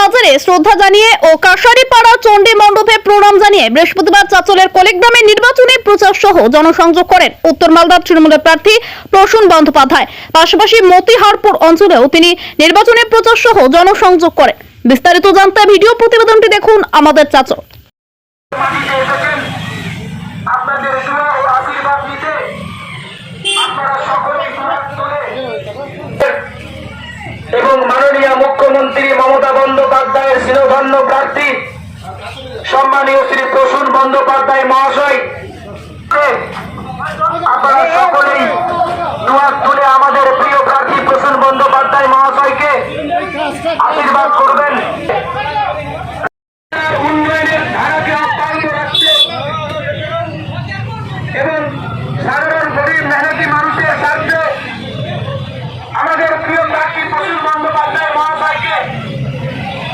বাজারে শ্রদ্ধা জানিয়ে ও কাশারিপাড়া চণ্ডী মণ্ডপে প্রণাম জানিয়ে বৃহস্পতিবার চাঁচলের কলেকগ্রামে নির্বাচনী প্রচার সহ জনসংযোগ করেন উত্তর মালদার তৃণমূলের প্রার্থী প্রসূন বন্দ্যোপাধ্যায়। পাশাপাশি মতিহারপুর অঞ্চলেও তিনি নির্বাচনী প্রচার সহ জনসংযোগ করেন। বিস্তারিত জানতে ভিডিও প্রতিবেদনটি দেখুন আমাদের চাচল। এবং মাননীয় মুখ্যমন্ত্রী মমতা বন্দ্যোপাধ্যায়ের শিরোধান্য প্রার্থী সম্মানীয় শ্রী প্রসূন বন্দ্যোপাধ্যায় মহাশয়, আপনারা সকলেই দুহাত তুলে আমাদের প্রিয় প্রার্থী প্রসূন বন্দ্যোপাধ্যায় মহাশয়কে আশীর্বাদ করবেন। উন্নয়নের ধারাকে অব্যাহত রাখছে এবং সাধারণ গরিব মেহনতি মানুষের স্বার্থে আমাদের প্রিয় প্রার্থী প্রসূন বন্দ্যোপাধ্যায় মহাশয়কে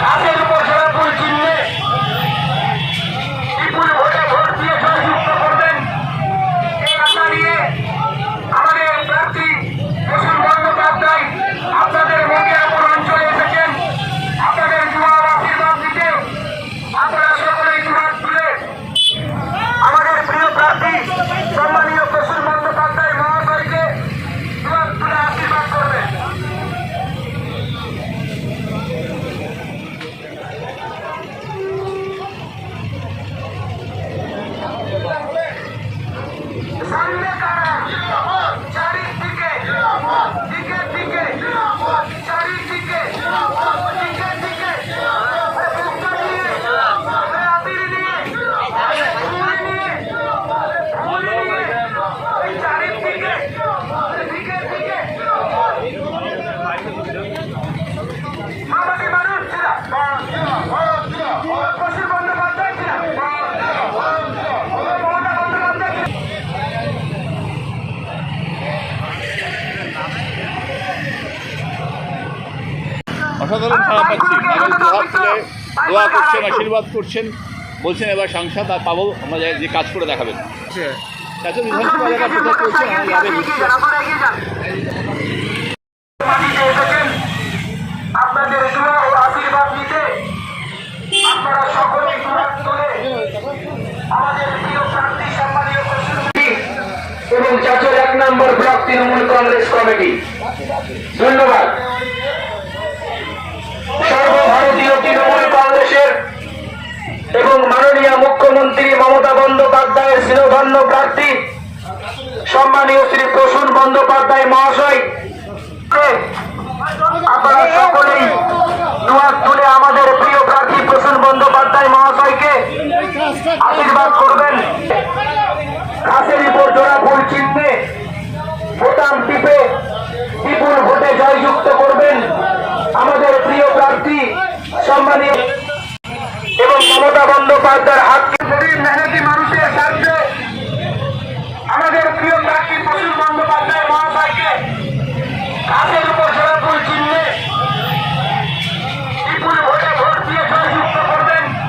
কাজের উপর সরাসরি চিহ্নে বিপুল ভোটে ভোট দিয়ে জয়যুক্ত করবেন। এই আশা নিয়ে আমাদের প্রার্থী প্রসূন বন্দ্যোপাধ্যায় আপনাদের মতিহারপুর অঞ্চলে এসেছেন। আপনাদের জোয়ার আশীর্বাদ দিতে আপনারা সকলেই দুহাত তুলে আমাদের প্রিয় প্রার্থী সম্মানীয় প্রসূন বন্দ্যোপাধ্যায় মহাশয়কে দুহাত তুলে আশীর্বাদ করবেন। সামনে কারা চারিদিকে দিকে দিকে চারিদিকে দিকে দিকে বুকটা নিয়ে আবির নিয়ে ফুল নিয়ে ফুল নিয়ে চারিদিকে দিকে দিকে আমাদের মানুষ ছিল প্রসূন বন্দ্যোপাধ্যায় ছিল মমতা বন্দ্যোপাধ্যায় ছিল। অসাধারণ সাড়া পাচ্ছি। মানুষ দুহাত তুলে দোয়া করছেন, আশীর্বাদ করছেন, বলছেন এবার সাংসদ আর পাবো আমরা যে কাজ করে দেখাবেন। তাতে বিধানসভা এলাকা প্রচার করছে, আমার লাভে বুঝছে। আপনাদের দোয়া ও আশীর্বাদ নিতে আপনারা সকলেই দুহাত তুলে আমাদের প্রিয় প্রার্থী সম্মানীয় প্রসূন এবং চাচল 1 নম্বর ব্লক তৃণমূল কংগ্রেস কমিটি, ধন্যবাদ। সর্বভারতীয় তৃণমূল কংগ্রেসের এবং মাননীয় মুখ্যমন্ত্রী মমতা বন্দ্যোপাধ্যায়ের শিরোধান্য প্রার্থী সম্মানীয় শ্রী প্রসূন বন্দ্যোপাধ্যায় মহাশয়, আপনারা সকলেই দুহাত তুলে আমাদের প্রিয় প্রার্থী প্রসূন বন্দ্যোপাধ্যায় মহাশয়কে আশীর্বাদ করবেন। ঘাসের উপর জোড়া ফুল চিহ্নে বোতাম টিপে বিপুল ভোটে জয়যুক্ত করবেন আমাদের প্রিয় প্রার্থী সম্মানীয়